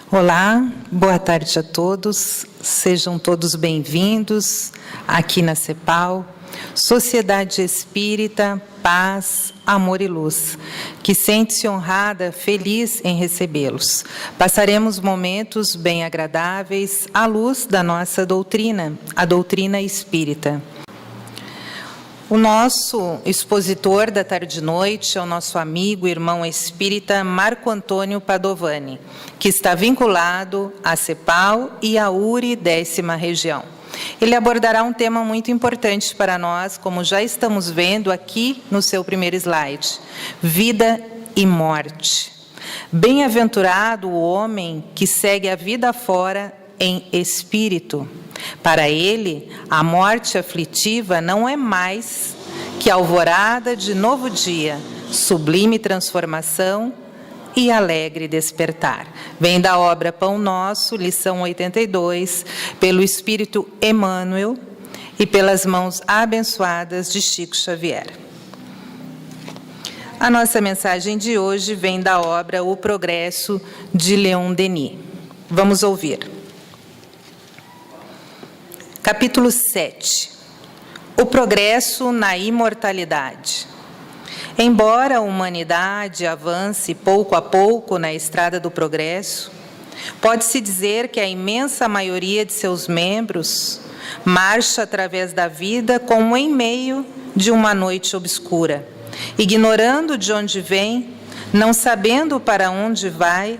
Olá, boa tarde a todos, sejam todos bem-vindos aqui na CEPAL, Sociedade Espírita, Paz, Amor e Luz, que sente-se honrada, feliz em recebê-los. Passaremos momentos bem agradáveis à luz da nossa doutrina, a doutrina espírita. O nosso expositor da tarde e noite é o nosso amigo, irmão espírita Marco Antônio Padovani, que está vinculado à CEPAL e à URI 10ª Região. Ele abordará um tema muito importante para nós, como já estamos vendo aqui no seu primeiro slide: vida e morte. Bem-aventurado o homem que segue a vida fora em espírito. Para ele, a morte aflitiva não é mais que alvorada de novo dia, sublime transformação e alegre despertar. Vem da obra Pão Nosso, lição 82, pelo Espírito Emmanuel e pelas mãos abençoadas de Chico Xavier. A nossa mensagem de hoje vem da obra O Progresso, de Leon Denis. Vamos ouvir. Capítulo 7. O progresso na imortalidade. Embora a humanidade avance pouco a pouco na estrada do progresso, pode-se dizer que a imensa maioria de seus membros marcha através da vida como em meio de uma noite obscura, ignorando de onde vem, não sabendo para onde vai,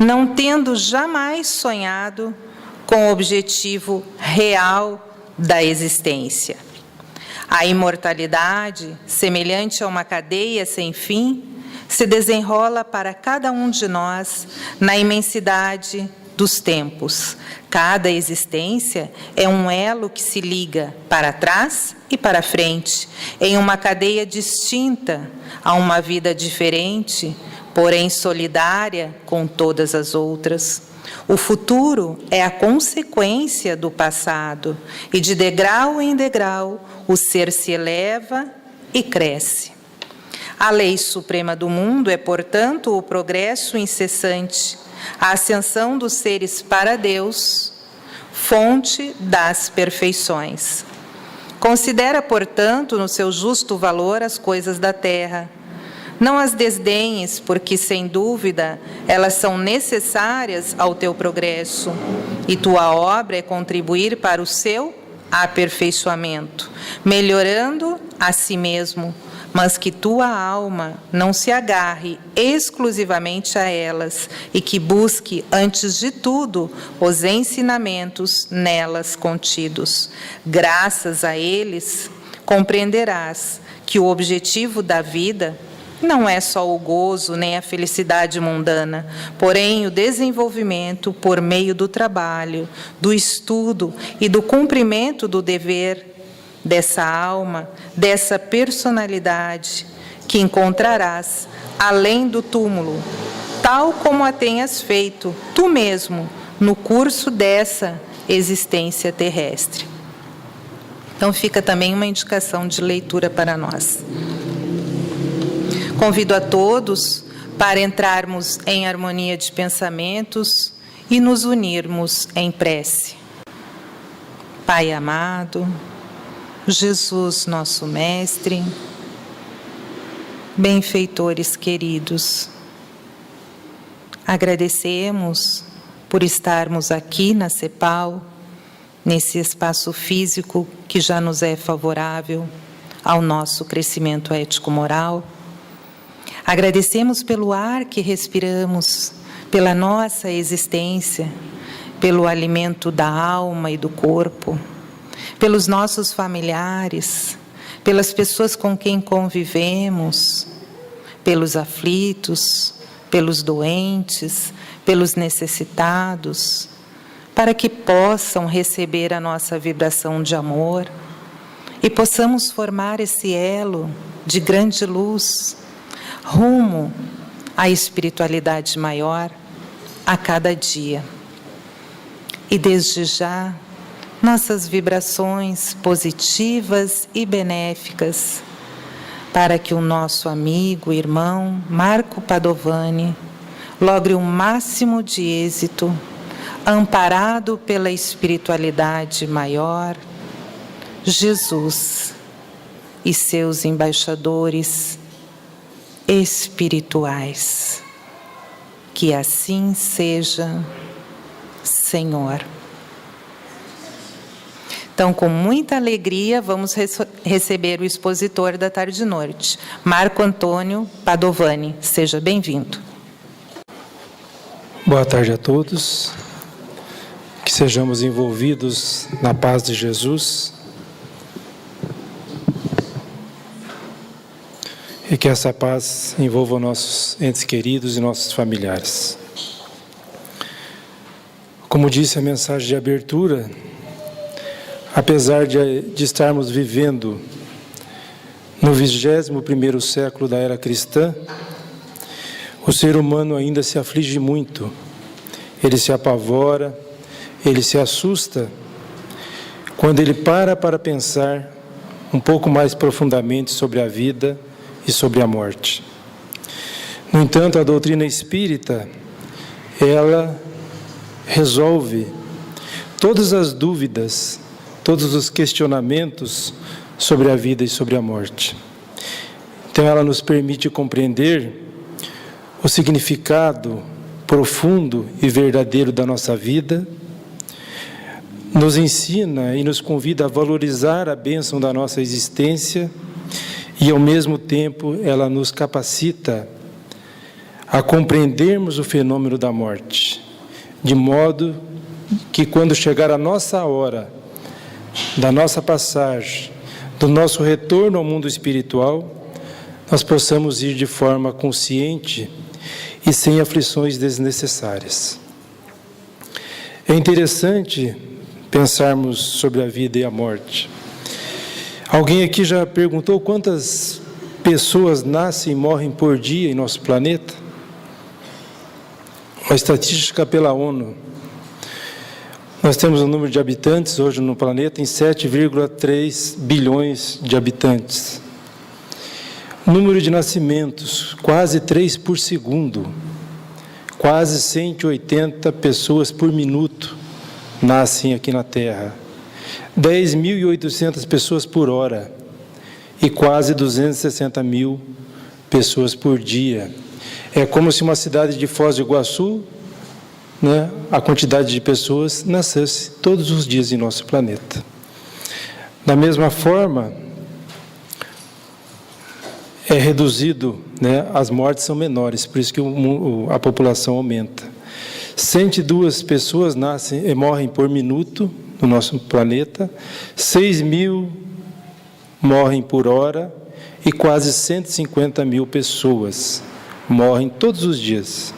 não tendo jamais sonhado com o objetivo real da existência. A imortalidade, semelhante a uma cadeia sem fim, se desenrola para cada um de nós na imensidade dos tempos. Cada existência é um elo que se liga para trás e para frente, em uma cadeia distinta a uma vida diferente, porém solidária com todas as outras. O futuro é a consequência do passado, e de degrau em degrau o ser se eleva e cresce. A lei suprema do mundo é, portanto, o progresso incessante, a ascensão dos seres para Deus, fonte das perfeições. Considera, portanto, no seu justo valor as coisas da terra. Não as desdenhes, porque, sem dúvida, elas são necessárias ao teu progresso, e tua obra é contribuir para o seu aperfeiçoamento, melhorando a si mesmo, mas que tua alma não se agarre exclusivamente a elas e que busque, antes de tudo, os ensinamentos nelas contidos. Graças a eles, compreenderás que o objetivo da vida não é só o gozo nem a felicidade mundana, porém o desenvolvimento por meio do trabalho, do estudo e do cumprimento do dever dessa alma, dessa personalidade que encontrarás além do túmulo, tal como a tenhas feito tu mesmo no curso dessa existência terrestre. Então fica também uma indicação de leitura para nós. Convido a todos para entrarmos em harmonia de pensamentos e nos unirmos em prece. Pai amado, Jesus nosso Mestre, benfeitores queridos, agradecemos por estarmos aqui na CEPAL, nesse espaço físico que já nos é favorável ao nosso crescimento ético-moral. Agradecemos pelo ar que respiramos, pela nossa existência, pelo alimento da alma e do corpo, pelos nossos familiares, pelas pessoas com quem convivemos, pelos aflitos, pelos doentes, pelos necessitados, para que possam receber a nossa vibração de amor e possamos formar esse elo de grande luz rumo à espiritualidade maior a cada dia. E desde já, nossas vibrações positivas e benéficas para que o nosso amigo, irmão Marco Padovani logre o máximo de êxito, amparado pela espiritualidade maior, Jesus e seus embaixadores espirituais. Que assim seja, Senhor. Então, com muita alegria, vamos receber o expositor da tarde e noite, Marco Antônio Padovani. Seja bem-vindo. Boa tarde a todos. Que sejamos envolvidos na paz de Jesus e que essa paz envolva nossos entes queridos e nossos familiares. Como disse a mensagem de abertura, apesar de estarmos vivendo no 21º século da era cristã, o ser humano ainda se aflige muito, ele se apavora, ele se assusta, quando ele para pensar um pouco mais profundamente sobre a vida e sobre a morte. No entanto, a doutrina espírita, ela resolve todas as dúvidas, todos os questionamentos sobre a vida e sobre a morte. Então, ela nos permite compreender o significado profundo e verdadeiro da nossa vida, nos ensina e nos convida a valorizar a bênção da nossa existência e, ao mesmo tempo, ela nos capacita a compreendermos o fenômeno da morte, de modo que, quando chegar a nossa hora, da nossa passagem, do nosso retorno ao mundo espiritual, nós possamos ir de forma consciente e sem aflições desnecessárias. É interessante pensarmos sobre a vida e a morte. Alguém aqui já perguntou quantas pessoas nascem e morrem por dia em nosso planeta? Uma estatística pela ONU. Nós temos um número de habitantes hoje no planeta em 7,3 bilhões de habitantes. Número de nascimentos, quase 3 por segundo. Quase 180 pessoas por minuto nascem aqui na Terra. 10.800 pessoas por hora. E quase 260 mil pessoas por dia. É como se uma cidade de Foz do Iguaçu, a quantidade de pessoas nascesse todos os dias em nosso planeta. Da mesma forma, é reduzido, as mortes são menores, por isso que a população aumenta. 102 pessoas morrem por minuto no nosso planeta, 6.000 morrem por hora e quase 150 mil pessoas morrem todos os dias.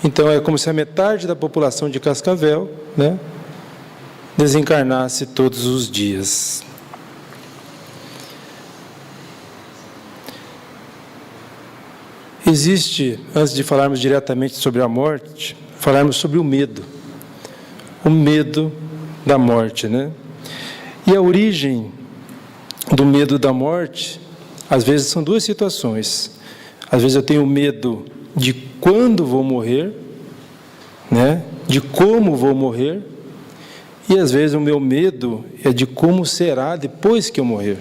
Então, é como se a metade da população de Cascavel, desencarnasse todos os dias. Existe, antes de falarmos diretamente sobre a morte, falarmos sobre o medo da morte, E a origem do medo da morte, às vezes são duas situações. Às vezes eu tenho medo de quando vou morrer, de como vou morrer, e às vezes o meu medo é de como será depois que eu morrer.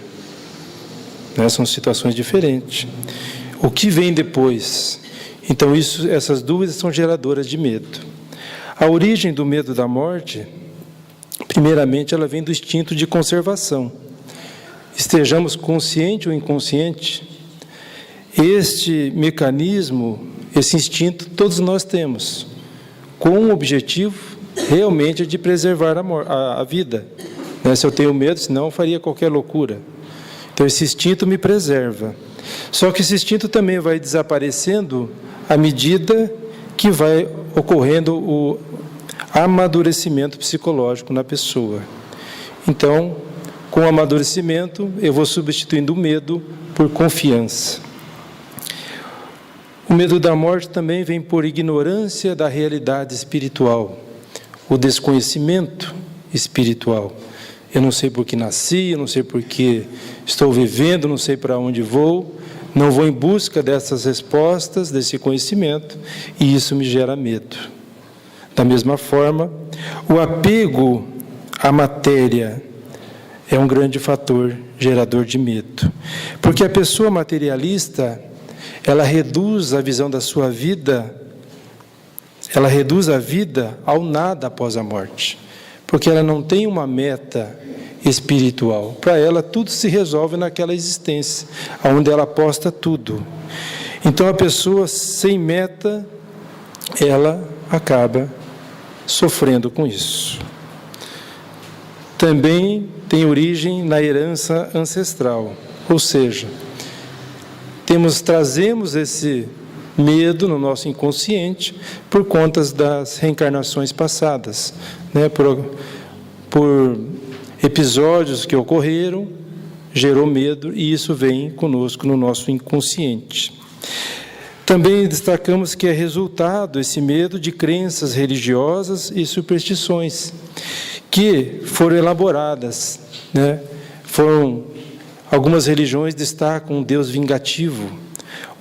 São situações diferentes. O que vem depois? Então, essas dúvidas são geradoras de medo. A origem do medo da morte, primeiramente, ela vem do instinto de conservação. Estejamos consciente ou inconsciente, este mecanismo, esse instinto, todos nós temos, com o objetivo realmente de preservar a vida. Se eu tenho medo, senão eu faria qualquer loucura. Então, esse instinto me preserva. Só que esse instinto também vai desaparecendo à medida que vai ocorrendo o amadurecimento psicológico na pessoa. Então, com o amadurecimento, eu vou substituindo o medo por confiança. O medo da morte também vem por ignorância da realidade espiritual, o desconhecimento espiritual. Eu não sei por que nasci, eu não sei por que estou vivendo, não sei para onde vou, não vou em busca dessas respostas, desse conhecimento, e isso me gera medo. Da mesma forma, o apego à matéria é um grande fator gerador de medo. Porque a pessoa materialista, ela reduz a visão da sua vida, ela reduz a vida ao nada após a morte. Porque ela não tem uma meta espiritual. Para ela, tudo se resolve naquela existência, onde ela aposta tudo. Então, a pessoa sem meta, ela acaba sofrendo com isso. Também tem origem na herança ancestral, ou seja, trazemos esse medo no nosso inconsciente por conta das reencarnações passadas, né? Por episódios que ocorreram, gerou medo, e isso vem conosco no nosso inconsciente. Também destacamos que é resultado, esse medo, de crenças religiosas e superstições, que foram elaboradas, né? Algumas religiões destacam um Deus vingativo,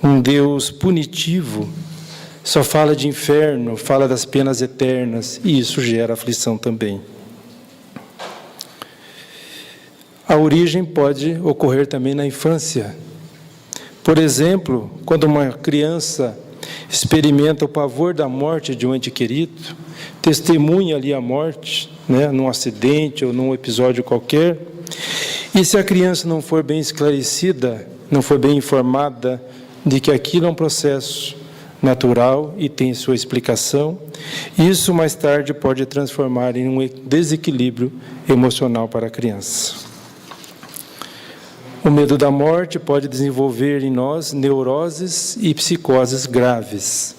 um Deus punitivo, só fala de inferno, fala das penas eternas, e isso gera aflição também. A origem pode ocorrer também na infância. Por exemplo, quando uma criança experimenta o pavor da morte de um ente querido, testemunha ali a morte, né, num acidente ou num episódio qualquer, e se a criança não for bem esclarecida, não for bem informada de que aquilo é um processo natural e tem sua explicação, isso mais tarde pode transformar em um desequilíbrio emocional para a criança. O medo da morte pode desenvolver em nós neuroses e psicoses graves.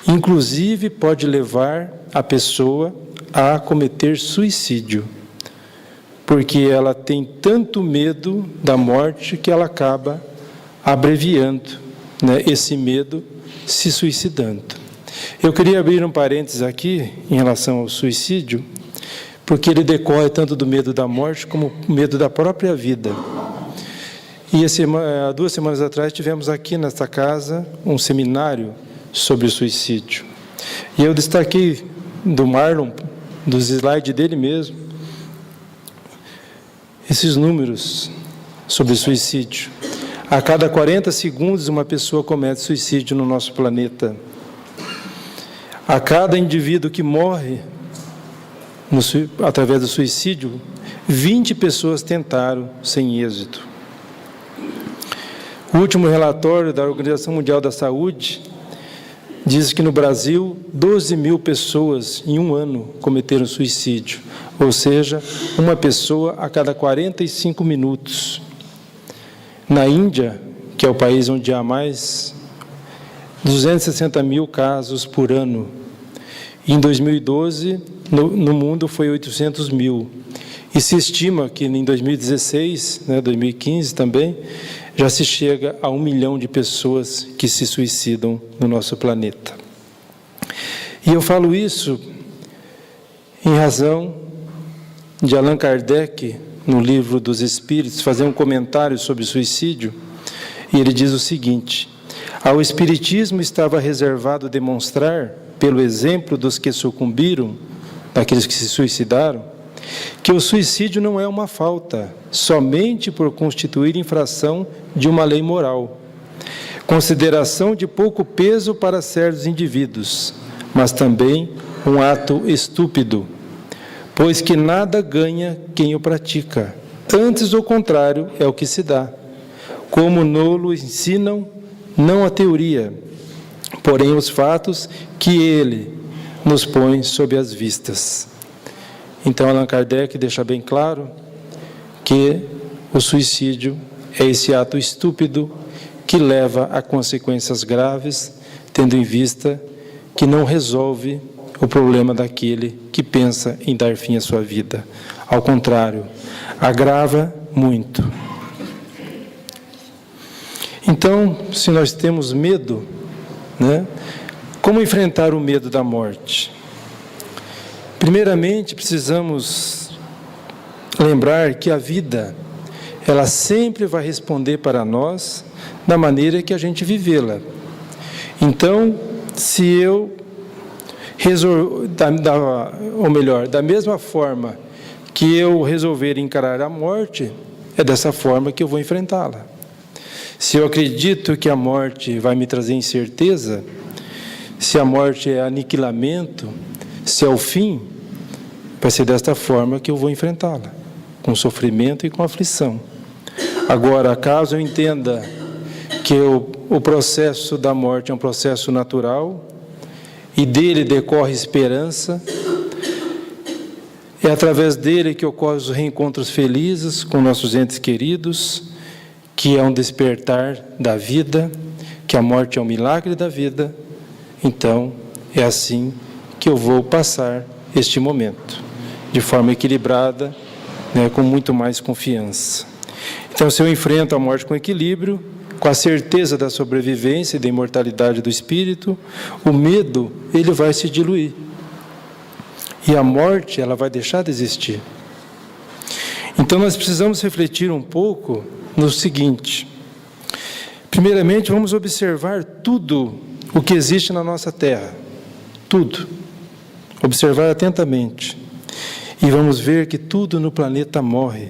Inclusive, pode levar a pessoa a cometer suicídio, porque ela tem tanto medo da morte que ela acaba abreviando, né, esse medo, se suicidando. Eu queria abrir um parênteses aqui em relação ao suicídio, porque ele decorre tanto do medo da morte como do medo da própria vida. E há 2 semanas atrás tivemos aqui nesta casa um seminário sobre o suicídio. E eu destaquei do Marlon, dos slides dele mesmo, esses números sobre suicídio. A cada 40 segundos uma pessoa comete suicídio no nosso planeta. A cada indivíduo que morre através do suicídio, 20 pessoas tentaram sem êxito. O último relatório da Organização Mundial da Saúde diz que no Brasil 12 mil pessoas em um ano cometeram suicídio, ou seja, uma pessoa a cada 45 minutos. Na Índia, que é o país onde há mais, 260 mil casos por ano. Em 2012, no mundo foi 800 mil. E se estima que em 2016, 2015 também, já se chega a 1 milhão de pessoas que se suicidam no nosso planeta. E eu falo isso em razão de Allan Kardec, no livro dos Espíritos, fazer um comentário sobre suicídio, e ele diz o seguinte: ao Espiritismo estava reservado demonstrar, pelo exemplo dos que sucumbiram, daqueles que se suicidaram, que o suicídio não é uma falta, somente por constituir infração de uma lei moral, consideração de pouco peso para certos indivíduos, mas também um ato estúpido, pois que nada ganha quem o pratica, antes o contrário é o que se dá, como nolo ensinam, não a teoria, porém os fatos que ele nos põe sob as vistas. Então, Allan Kardec deixa bem claro que o suicídio é esse ato estúpido que leva a consequências graves, tendo em vista que não resolve o problema daquele que pensa em dar fim à sua vida. Ao contrário, agrava muito. Então, se nós temos medo, como enfrentar o medo da morte? Primeiramente, precisamos lembrar que a vida, ela sempre vai responder para nós da maneira que a gente vivê-la. Então, se eu da mesma forma que eu resolver encarar a morte, é dessa forma que eu vou enfrentá-la. Se eu acredito que a morte vai me trazer incerteza, se a morte é aniquilamento, se é o fim, vai ser desta forma que eu vou enfrentá-la, com sofrimento e com aflição. Agora, caso eu entenda que o processo da morte é um processo natural e dele decorre esperança, é através dele que ocorrem os reencontros felizes com nossos entes queridos, que é um despertar da vida, que a morte é um milagre da vida. Então, é assim que eu vou passar este momento, de forma equilibrada, com muito mais confiança. Então, se eu enfrento a morte com equilíbrio, com a certeza da sobrevivência e da imortalidade do espírito, o medo, ele vai se diluir. E a morte, ela vai deixar de existir. Então, nós precisamos refletir um pouco no seguinte: primeiramente, vamos observar tudo o que existe na nossa Terra, tudo, observar atentamente, e vamos ver que tudo no planeta morre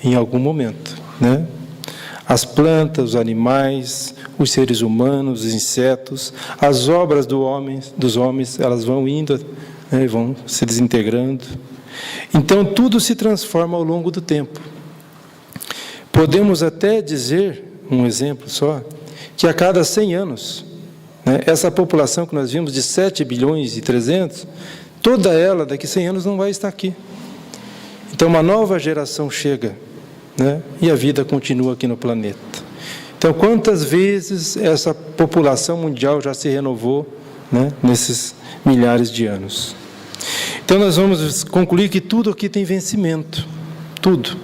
em algum momento, As plantas, os animais, os seres humanos, os insetos, as obras dos homens, elas vão indo, vão se desintegrando. Então, tudo se transforma ao longo do tempo. Podemos até dizer, um exemplo só, que a cada 100 anos, essa população que nós vimos de 7 bilhões e 300, toda ela, daqui a 100 anos, não vai estar aqui. Então, uma nova geração chega, e a vida continua aqui no planeta. Então, quantas vezes essa população mundial já se renovou, nesses milhares de anos? Então, nós vamos concluir que tudo aqui tem vencimento, tudo,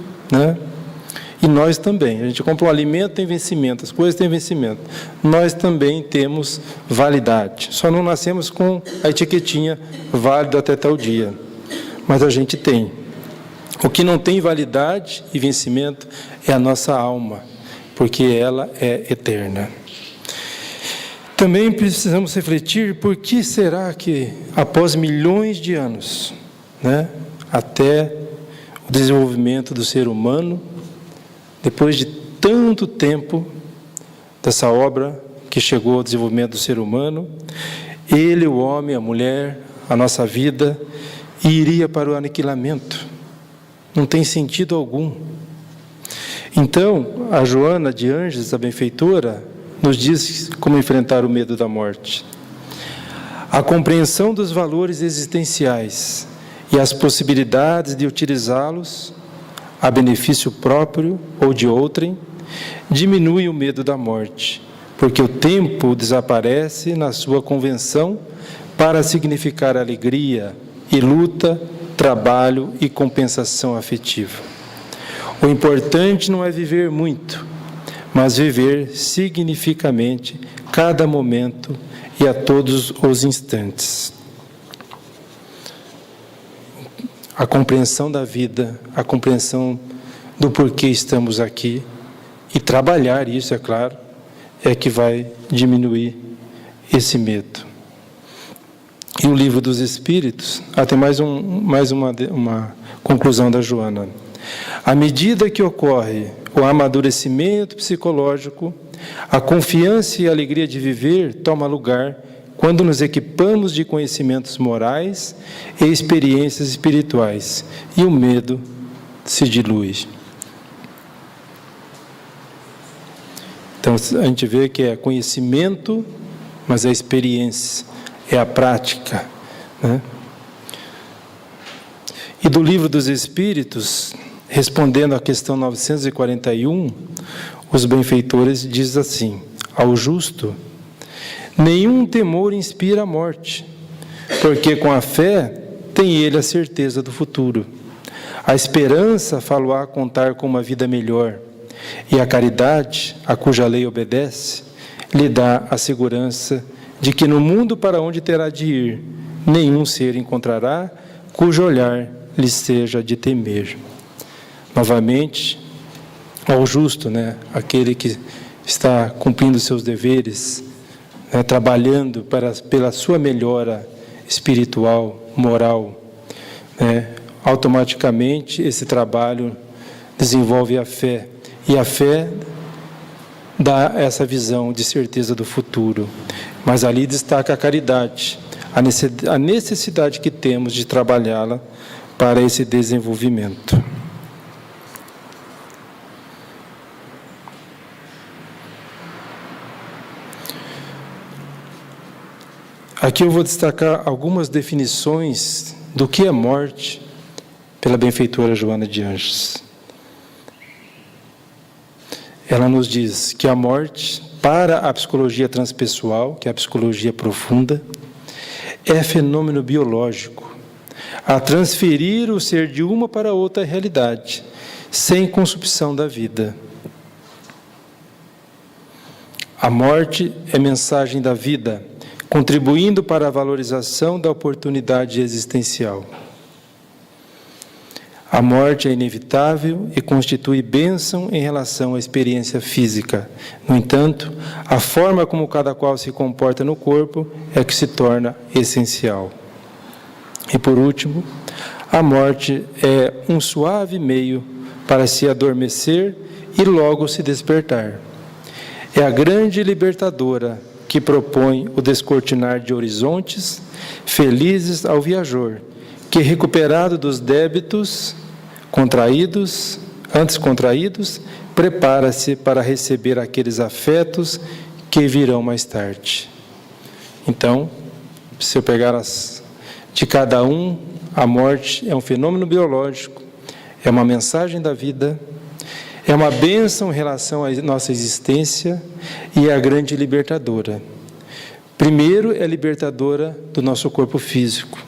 E nós também. A gente compra um alimento, tem vencimento, as coisas têm vencimento. Nós também temos validade. Só não nascemos com a etiquetinha válido até tal dia. Mas a gente tem. O que não tem validade e vencimento é a nossa alma, porque ela é eterna. Também precisamos refletir por que será que, após milhões de anos, até o desenvolvimento do ser humano, depois de tanto tempo dessa obra que chegou ao desenvolvimento do ser humano, ele, o homem, a mulher, a nossa vida, iria para o aniquilamento. Não tem sentido algum. Então, a Joana de Ângeles, a benfeitora, nos diz como enfrentar o medo da morte. A compreensão dos valores existenciais e as possibilidades de utilizá-los a benefício próprio ou de outrem, diminui o medo da morte, porque o tempo desaparece na sua convenção para significar alegria e luta, trabalho e compensação afetiva. O importante não é viver muito, mas viver significativamente cada momento e a todos os instantes. A compreensão da vida, a compreensão do porquê estamos aqui e trabalhar isso, é claro, é que vai diminuir esse medo. E o Livro dos Espíritos, até mais uma conclusão da Joana. À medida que ocorre o amadurecimento psicológico, a confiança e a alegria de viver toma lugar quando nos equipamos de conhecimentos morais e experiências espirituais, e o medo se dilui. Então, a gente vê que é conhecimento, mas é experiência, é a prática, E do Livro dos Espíritos, respondendo à questão 941, os benfeitores dizem assim: ao justo, nenhum temor inspira a morte, porque com a fé tem ele a certeza do futuro. A esperança falo-á contar com uma vida melhor, e a caridade, a cuja lei obedece, lhe dá a segurança de que no mundo para onde terá de ir, nenhum ser encontrará cujo olhar lhe seja de temer. Novamente, ao justo, aquele que está cumprindo seus deveres, né, trabalhando pela sua melhora espiritual, moral, né, automaticamente esse trabalho desenvolve a fé. E a fé dá essa visão de certeza do futuro. Mas ali destaca a caridade, a necessidade que temos de trabalhá-la para esse desenvolvimento. Aqui eu vou destacar algumas definições do que é morte pela benfeitora Joana de Ângeles. Ela nos diz que a morte, para a psicologia transpessoal, que é a psicologia profunda, é fenômeno biológico, a transferir o ser de uma para outra realidade, sem consumção da vida. A morte é mensagem da vida, contribuindo para a valorização da oportunidade existencial. A morte é inevitável e constitui bênção em relação à experiência física. No entanto, a forma como cada qual se comporta no corpo é que se torna essencial. E por último, a morte é um suave meio para se adormecer e logo se despertar. É a grande libertadora que propõe o descortinar de horizontes felizes ao viajor, que, recuperado dos débitos antes contraídos, prepara-se para receber aqueles afetos que virão mais tarde. Então, se eu pegar de cada um, a morte é um fenômeno biológico, é uma mensagem da vida, é uma bênção em relação à nossa existência e é a grande libertadora. Primeiro, é libertadora do nosso corpo físico.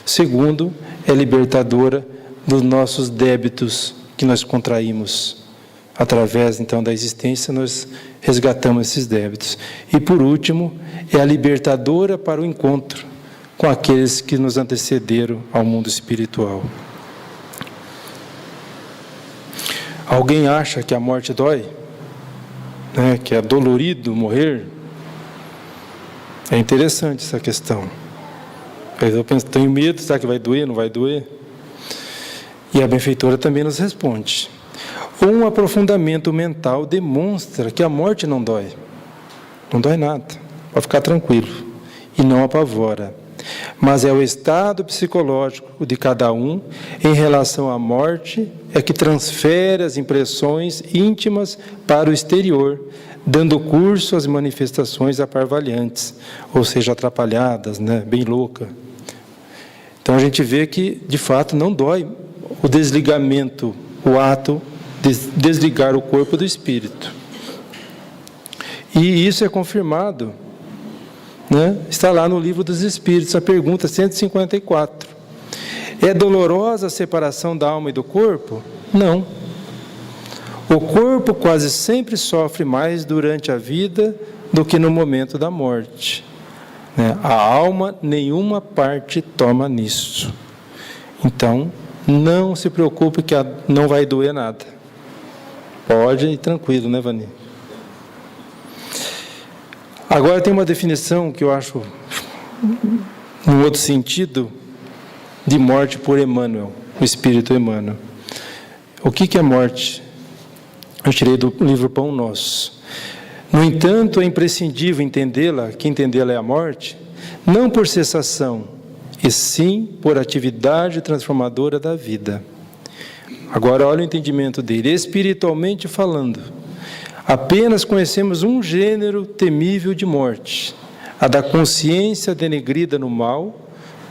Segundo, é libertadora dos nossos débitos que nós contraímos. Através, então, da existência, nós resgatamos esses débitos. E, por último, é a libertadora para o encontro com aqueles que nos antecederam ao mundo espiritual. Alguém acha que a morte dói? Né? Que é dolorido morrer? É interessante essa questão. Eu penso, tenho medo, será que vai doer, não vai doer? E a benfeitora também nos responde. Um aprofundamento mental demonstra que a morte não dói. Não dói nada, pode ficar tranquilo. E não apavora. Mas é o estado psicológico de cada um em relação à morte é que transfere as impressões íntimas para o exterior, dando curso às manifestações aparvalhantes, ou seja, atrapalhadas, né? Bem louca. Então a gente vê que, de fato, não dói o desligamento, o ato de desligar o corpo do espírito. E isso é confirmado, né? Está lá no Livro dos Espíritos, a pergunta 154. É dolorosa a separação da alma e do corpo? Não. O corpo quase sempre sofre mais durante a vida do que no momento da morte. A alma, nenhuma parte toma nisso. Então, não se preocupe que não vai doer nada. Pode ir tranquilo, né, Vani? Agora tem uma definição que eu acho, num outro sentido, de morte por Emmanuel, o Espírito Emmanuel. O que é morte? Eu tirei do livro Pão Nosso. No entanto, é imprescindível entendê-la, que entendê-la é a morte, não por cessação, e sim por atividade transformadora da vida. Agora, olha o entendimento dele. Espiritualmente falando, apenas conhecemos um gênero temível de morte, a da consciência denegrida no mal,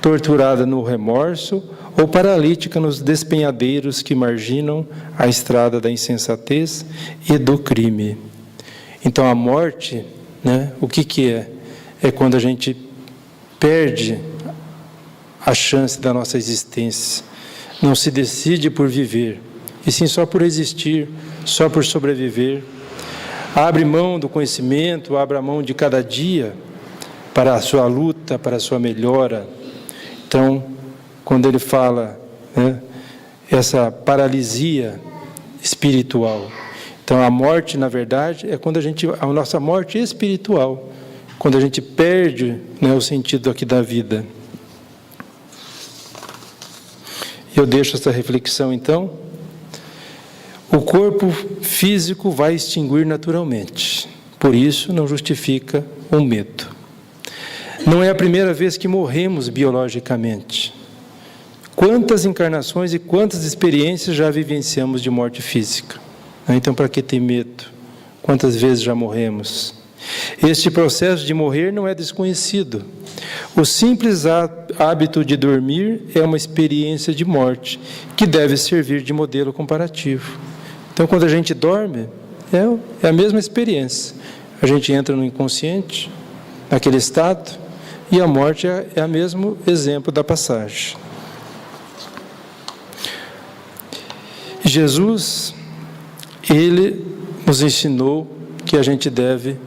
torturada no remorso ou paralítica nos despenhadeiros que marginam a estrada da insensatez e do crime. Então, a morte, né, o que é? É quando a gente perde a chance da nossa existência. Não se decide por viver, e sim só por existir, só por sobreviver. Abre mão do conhecimento, abre a mão de cada dia para a sua luta, para a sua melhora. Então, quando ele fala, né, essa paralisia espiritual, Então, a morte, na verdade, é quando a nossa morte espiritual, quando a gente perde, né, o sentido aqui da vida. Eu deixo essa reflexão, então. O corpo físico vai extinguir naturalmente, por isso não justifica o medo. Não é a primeira vez que morremos biologicamente. Quantas encarnações e quantas experiências já vivenciamos de morte física? Então, para que ter medo? Quantas vezes já morremos? Este processo de morrer não é desconhecido. O simples hábito de dormir é uma experiência de morte, que deve servir de modelo comparativo. Então, quando a gente dorme, é a mesma experiência. A gente entra no inconsciente, naquele estado, e a morte é o mesmo exemplo da passagem. Jesus, Ele nos ensinou que a gente deve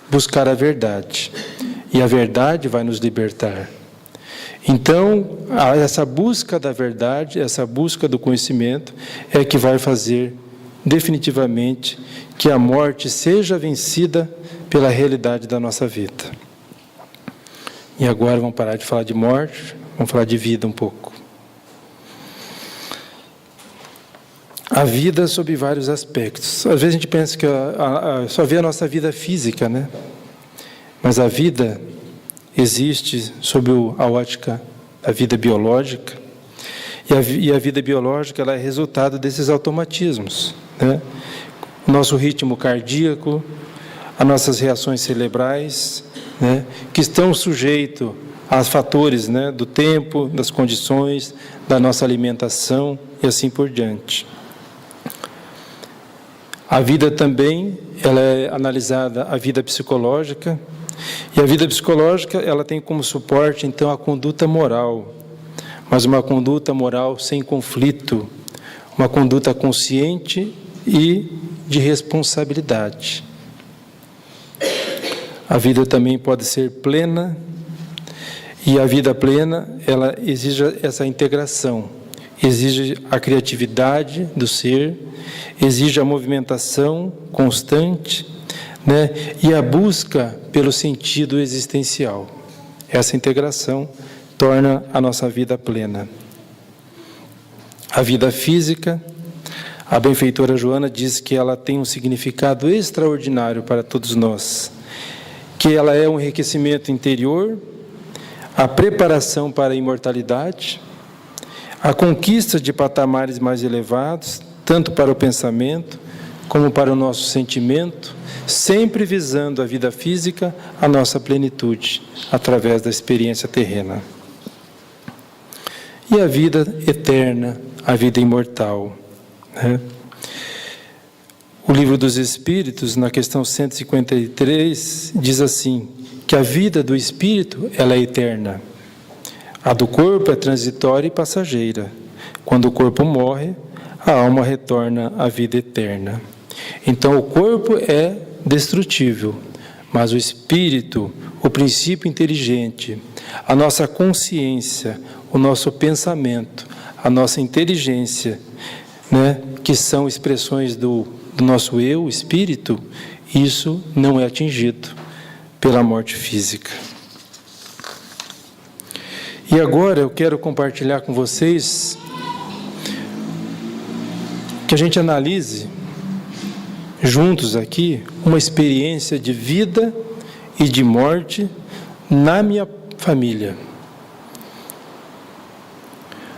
buscar a verdade, e a verdade vai nos libertar. Então, essa busca da verdade, essa busca do conhecimento, é que vai fazer definitivamente que a morte seja vencida pela realidade da nossa vida. E agora vamos parar de falar de morte, vamos falar de vida um pouco. A vida sob vários aspectos. Às vezes a gente pensa que só vê a nossa vida física, né? Mas a vida existe sob a ótica da vida biológica. E a vida biológica, ela é resultado desses automatismos, né? O nosso ritmo cardíaco, as nossas reações cerebrais, né? Que estão sujeitos a fatores, né? Do tempo, das condições, da nossa alimentação e assim por diante. A vida também, ela é analisada, a vida psicológica, e a vida psicológica, ela tem como suporte, então, a conduta moral, mas uma conduta moral sem conflito, uma conduta consciente e de responsabilidade. A vida também pode ser plena, e a vida plena, ela exige essa integração, exige a criatividade do ser, exige a movimentação constante, né? E a busca pelo sentido existencial. Essa integração torna a nossa vida plena. A vida física, a benfeitora Joana diz que ela tem um significado extraordinário para todos nós, que ela é um enriquecimento interior, a preparação para a imortalidade, a conquista de patamares mais elevados, tanto para o pensamento como para o nosso sentimento, sempre visando a vida física, a nossa plenitude, através da experiência terrena. E a vida eterna, a vida imortal, né? O Livro dos Espíritos, na questão 153, diz assim, que a vida do espírito, ela é eterna. A do corpo é transitória e passageira. Quando o corpo morre, a alma retorna à vida eterna. Então, o corpo é destrutível, mas o espírito, o princípio inteligente, a nossa consciência, o nosso pensamento, a nossa inteligência, né, que são expressões do nosso eu, espírito, isso não é atingido pela morte física. E agora eu quero compartilhar com vocês que a gente analise juntos aqui uma experiência de vida e de morte na minha família.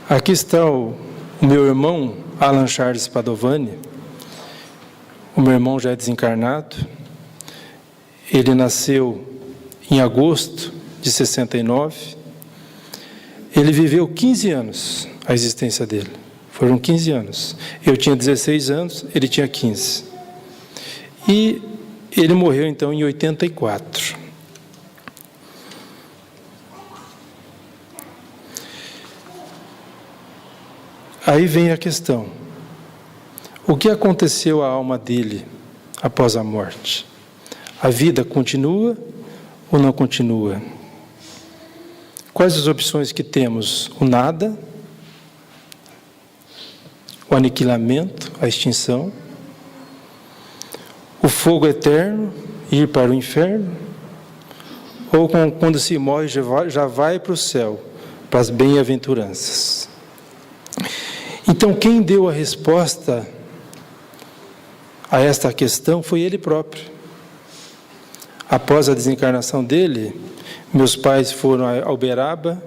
Aqui está o meu irmão Alan Charles Padovani. O meu irmão já é desencarnado. Ele nasceu em agosto de 69. Ele viveu 15 anos a existência dele. Foram 15 anos. Eu tinha 16 anos, ele tinha 15. E ele morreu, então, em 84. Aí vem a questão. O que aconteceu à alma dele após a morte? A vida continua ou não continua? Quais as opções que temos? O nada, o aniquilamento, a extinção, o fogo eterno, ir para o inferno, ou quando se morre já vai para o céu, para as bem-aventuranças. Então, quem deu a resposta a esta questão foi ele próprio. Após a desencarnação dele, meus pais foram a Uberaba,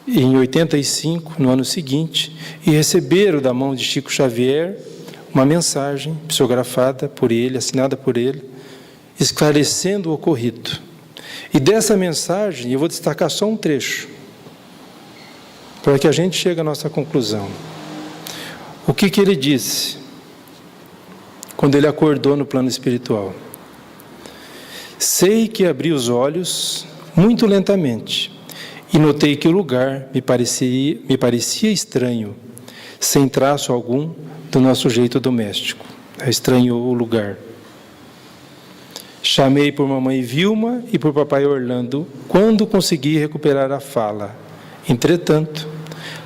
em 85, no ano seguinte, e receberam da mão de Chico Xavier uma mensagem psicografada por ele, assinada por ele, esclarecendo o ocorrido. E dessa mensagem, eu vou destacar só um trecho, para que a gente chegue à nossa conclusão. O que ele disse quando ele acordou no plano espiritual? Sei que abri os olhos muito lentamente e notei que o lugar me parecia estranho, sem traço algum do nosso jeito doméstico. Estranhou o lugar. Chamei por mamãe Vilma e por papai Orlando quando consegui recuperar a fala. Entretanto,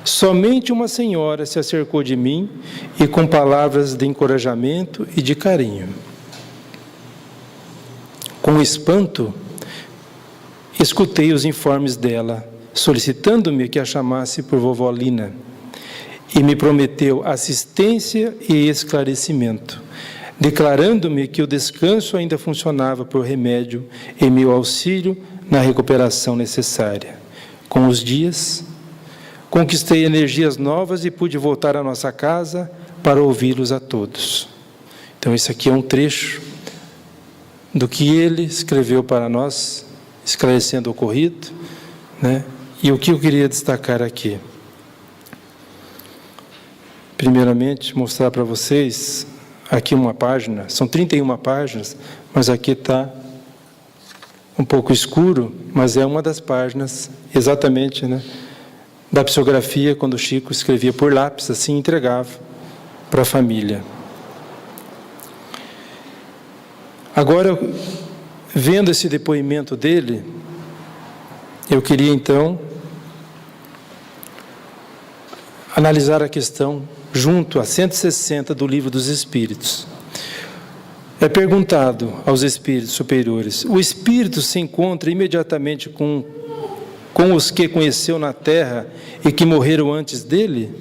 somente uma senhora se acercou de mim e com palavras de encorajamento e de carinho. Com espanto, escutei os informes dela, solicitando-me que a chamasse por vovó Lina, e me prometeu assistência e esclarecimento, declarando-me que o descanso ainda funcionava por remédio em meu auxílio na recuperação necessária. Com os dias, conquistei energias novas e pude voltar à nossa casa para ouvi-los a todos. Então, esse aqui é um trecho do que ele escreveu para nós, esclarecendo o ocorrido, né? E o que eu queria destacar aqui? Primeiramente, mostrar para vocês aqui uma página, são 31 páginas, mas aqui está um pouco escuro, mas é uma das páginas, exatamente, né, da psicografia, quando o Chico escrevia por lápis, assim entregava para a família. Agora, vendo esse depoimento dele, eu queria então analisar a questão junto a 160 do Livro dos Espíritos. É perguntado aos espíritos superiores: o espírito se encontra imediatamente com os que conheceu na terra e que morreram antes dele?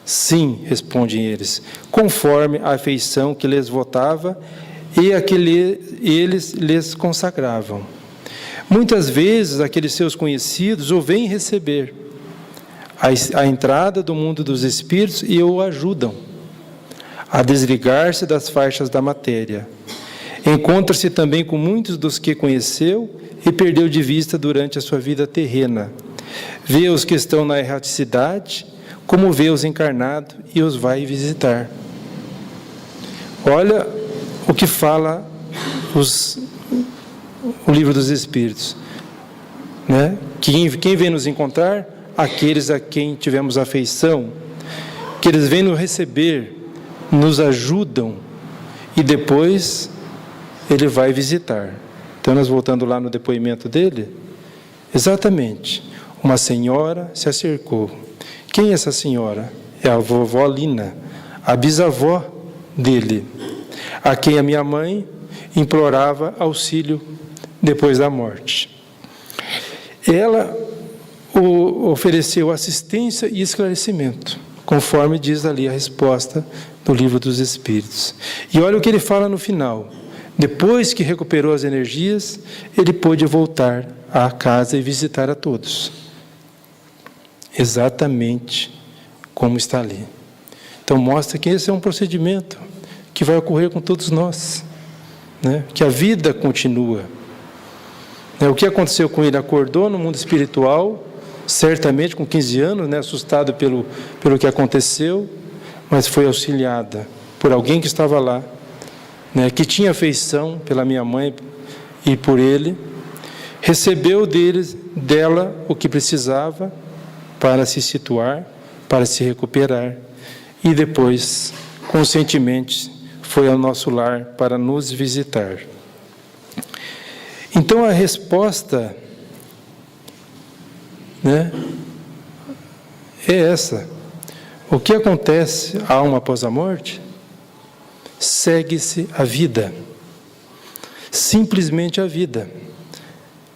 Sim, respondem eles, conforme a afeição que lhes votava e a que eles lhes consagravam. Muitas vezes aqueles seus conhecidos o vêm receber a entrada do mundo dos espíritos e o ajudam a desligar-se das faixas da matéria. Encontra-se também com muitos dos que conheceu e perdeu de vista durante a sua vida terrena. Vê os que estão na erraticidade, como vê os encarnados e os vai visitar. Olha o que fala o Livro dos Espíritos, né? Quem vem nos encontrar? Aqueles a quem tivemos afeição, que eles vêm nos receber, nos ajudam e depois ele vai visitar. Então, nós voltando lá no depoimento dele, exatamente, uma senhora se acercou. Quem é essa senhora? É a vovó Lina, a bisavó dele, a quem a minha mãe implorava auxílio depois da morte. Ela ofereceu assistência e esclarecimento, conforme diz ali a resposta do Livro dos Espíritos. E olha o que ele fala no final. Depois que recuperou as energias, ele pôde voltar à casa e visitar a todos. Exatamente como está ali. Então mostra que esse é um procedimento que vai ocorrer com todos nós, né? Que a vida continua. O que aconteceu com ele? Acordou no mundo espiritual, certamente com 15 anos, né, assustado pelo que aconteceu, mas foi auxiliada por alguém que estava lá, né, que tinha afeição pela minha mãe e por ele, recebeu dela o que precisava para se situar, para se recuperar, e depois, conscientemente, foi ao nosso lar para nos visitar. Então, a resposta, né, é essa. O que acontece à alma após a morte? segue-se a vida. Simplesmente a vida.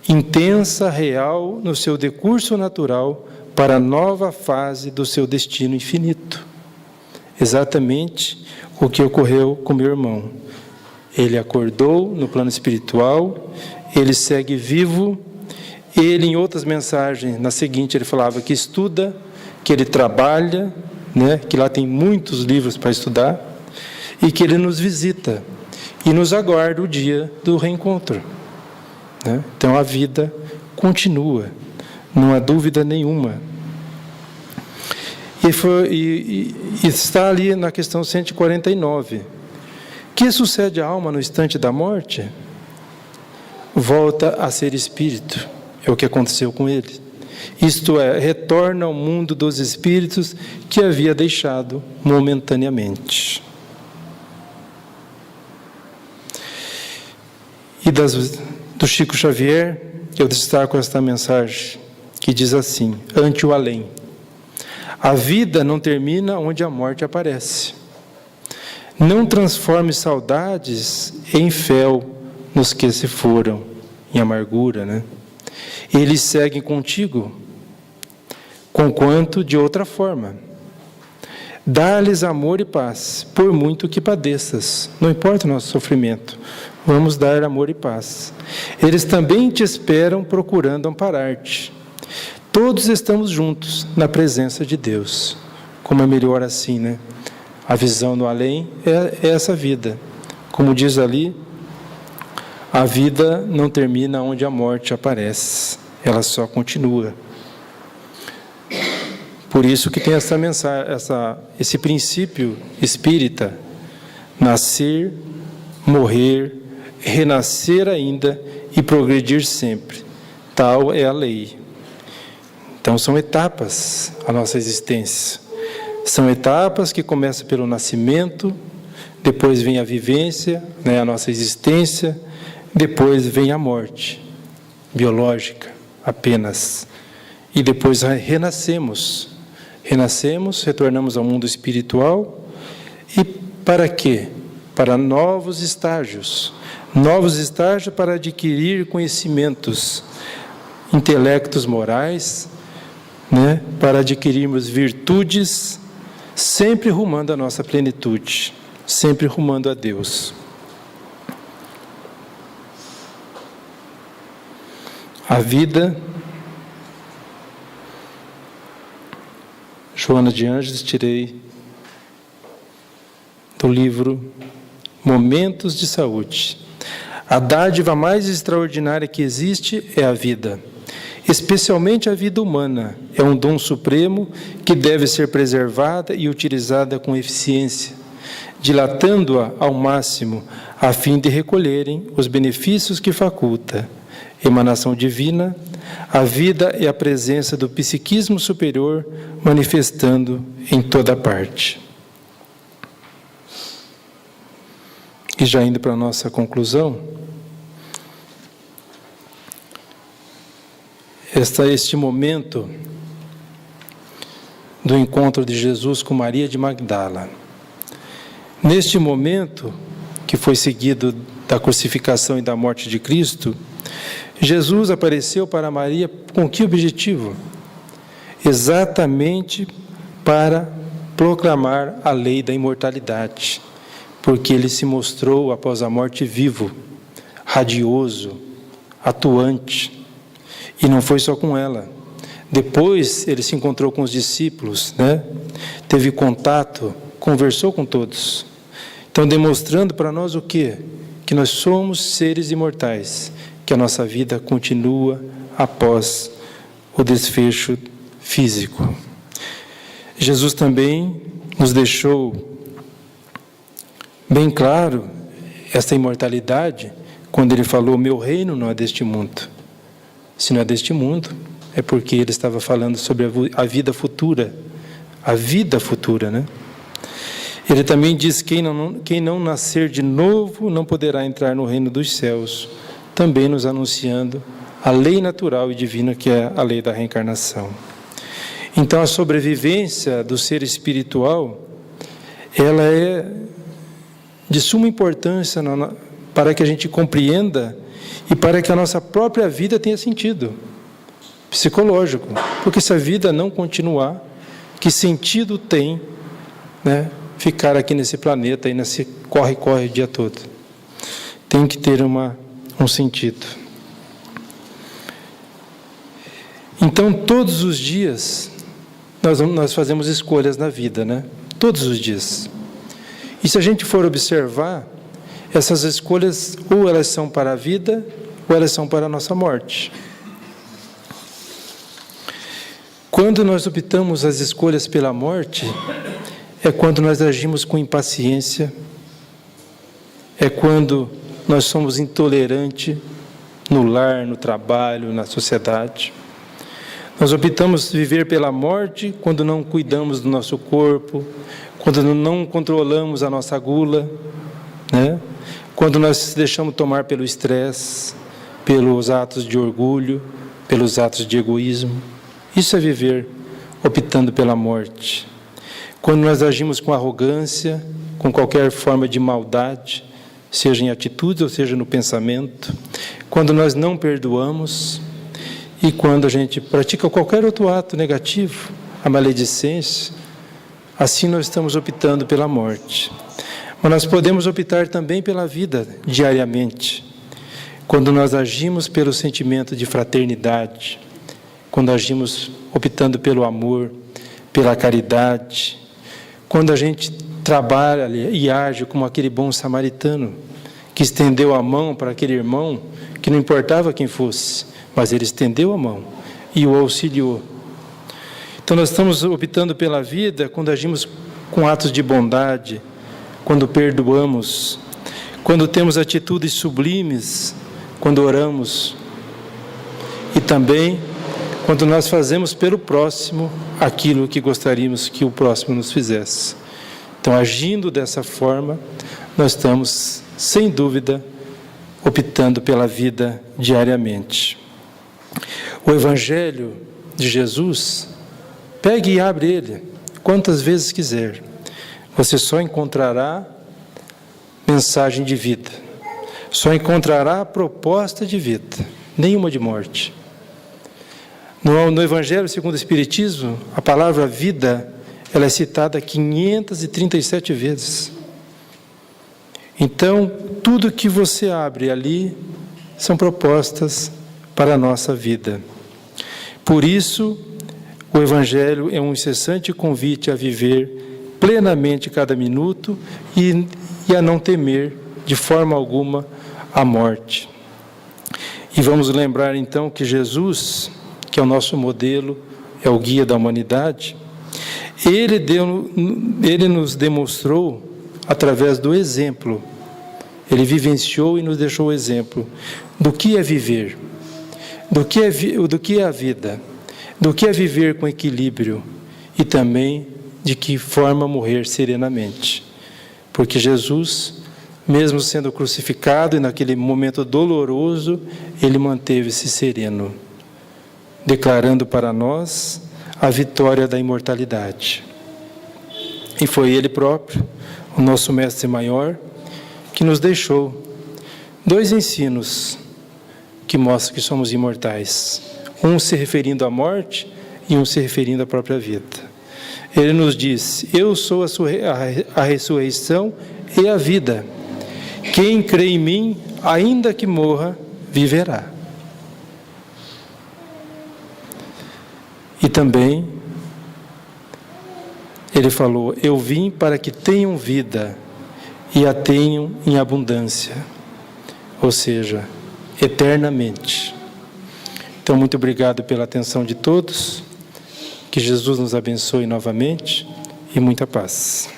Intensa, real, no seu decurso natural para a nova fase do seu destino infinito. Exatamente o que ocorreu com meu irmão. Ele acordou no plano espiritual, ele segue vivo. Ele, em outras mensagens, na seguinte, ele falava que estuda, que ele trabalha, né, que lá tem muitos livros para estudar, e que ele nos visita e nos aguarda o dia do reencontro. Né? Então a vida continua, não há dúvida nenhuma. E está ali na questão 149. Que sucede à alma no instante da morte? Volta a ser espírito. É o que aconteceu com ele. Isto é, retorna ao mundo dos espíritos que havia deixado momentaneamente. E do Chico Xavier, eu destaco esta mensagem, que diz assim: ante o além. A vida não termina onde a morte aparece. Não transforme saudades em fel nos que se foram, em amargura, né? Eles seguem contigo, conquanto de outra forma. Dá-lhes amor e paz, por muito que padeças. Não importa o nosso sofrimento, vamos dar amor e paz. Eles também te esperam procurando amparar-te. Todos estamos juntos na presença de Deus. Como é melhor assim, né? A visão no além é essa vida. Como diz ali, a vida não termina onde a morte aparece. Ela só continua. Por isso que tem essa mensagem, esse princípio espírita: nascer, morrer, renascer ainda e progredir sempre. Tal é a lei. Então são etapas a nossa existência. São etapas que começam pelo nascimento, depois vem a vivência, né, a nossa existência, depois vem a morte biológica apenas. E depois renascemos. Renascemos, retornamos ao mundo espiritual. E para quê? Para novos estágios. Novos estágios para adquirir conhecimentos, intelectos morais, né? Para adquirirmos virtudes, sempre rumando à nossa plenitude, sempre rumando a Deus. A vida, Joana de Ângeles, tirei do livro Momentos de Saúde. A dádiva mais extraordinária que existe é a vida. Especialmente a vida humana, é um dom supremo que deve ser preservada e utilizada com eficiência, dilatando-a ao máximo, a fim de recolherem os benefícios que faculta. Emanação divina, a vida é a presença do psiquismo superior manifestando em toda parte. E já indo para a nossa conclusão, este momento do encontro de Jesus com Maria de Magdala. Neste momento, que foi seguido da crucificação e da morte de Cristo, Jesus apareceu para Maria com que objetivo? Exatamente para proclamar a lei da imortalidade, porque ele se mostrou após a morte vivo, radioso, atuante. E não foi só com ela. Depois ele se encontrou com os discípulos, né? Teve contato, conversou com todos. Então, demonstrando para nós o quê? Que nós somos seres imortais, que a nossa vida continua após o desfecho físico. Jesus também nos deixou bem claro esta imortalidade quando ele falou: meu reino não é deste mundo. Se não é deste mundo, é porque ele estava falando sobre a vida futura. A vida futura, né? Ele também diz: quem não nascer de novo não poderá entrar no reino dos céus. Também nos anunciando a lei natural e divina, que é a lei da reencarnação. Então, a sobrevivência do ser espiritual, ela é de suma importância para que a gente compreenda e para que a nossa própria vida tenha sentido psicológico. Porque se a vida não continuar, que sentido tem, né, ficar aqui nesse planeta, aí nesse corre-corre o dia todo? Tem que ter um sentido. Então, todos os dias, nós fazemos escolhas na vida, né? Todos os dias. E se a gente for observar, essas escolhas, ou elas são para a vida, ou elas são para a nossa morte. Quando nós optamos as escolhas pela morte, é quando nós agimos com impaciência, é quando nós somos intolerantes no lar, no trabalho, na sociedade. Nós optamos viver pela morte quando não cuidamos do nosso corpo, quando não controlamos a nossa gula, né? Quando nós deixamos tomar pelo estresse, pelos atos de orgulho, pelos atos de egoísmo. Isso é viver optando pela morte. Quando nós agimos com arrogância, com qualquer forma de maldade, seja em atitude ou seja no pensamento, quando nós não perdoamos e quando a gente pratica qualquer outro ato negativo, a maledicência, assim nós estamos optando pela morte. Mas nós podemos optar também pela vida diariamente, quando nós agimos pelo sentimento de fraternidade, quando agimos optando pelo amor, pela caridade, quando a gente trabalha e age como aquele bom samaritano, que estendeu a mão para aquele irmão, que não importava quem fosse, mas ele estendeu a mão e o auxiliou. Então nós estamos optando pela vida quando agimos com atos de bondade, quando perdoamos, quando temos atitudes sublimes, quando oramos, e também quando nós fazemos pelo próximo aquilo que gostaríamos que o próximo nos fizesse. Então, agindo dessa forma, nós estamos, sem dúvida, optando pela vida diariamente. O Evangelho de Jesus, pegue e abre ele, quantas vezes quiser. Você só encontrará mensagem de vida, só encontrará proposta de vida, nenhuma de morte. No Evangelho segundo o Espiritismo, a palavra vida, ela é citada 537 vezes. Então, tudo que você abre ali são propostas para a nossa vida. Por isso, o Evangelho é um incessante convite a viver plenamente cada minuto e a não temer de forma alguma a morte. E vamos lembrar então que Jesus, que é o nosso modelo, é o guia da humanidade, ele nos demonstrou através do exemplo. Ele vivenciou e nos deixou o exemplo do que é viver, do que é a vida, do que é viver com equilíbrio e também de que forma morrer serenamente. Porque Jesus, mesmo sendo crucificado e naquele momento doloroso, ele manteve-se sereno, declarando para nós a vitória da imortalidade. E foi Ele próprio, o nosso Mestre Maior, que nos deixou 2 ensinos que mostram que somos imortais. Um se referindo à morte e um se referindo à própria vida. Ele nos diz: eu sou a ressurreição e a vida. Quem crê em mim, ainda que morra, viverá. E também, ele falou: eu vim para que tenham vida e a tenham em abundância, ou seja, eternamente. Então, muito obrigado pela atenção de todos, que Jesus nos abençoe novamente e muita paz.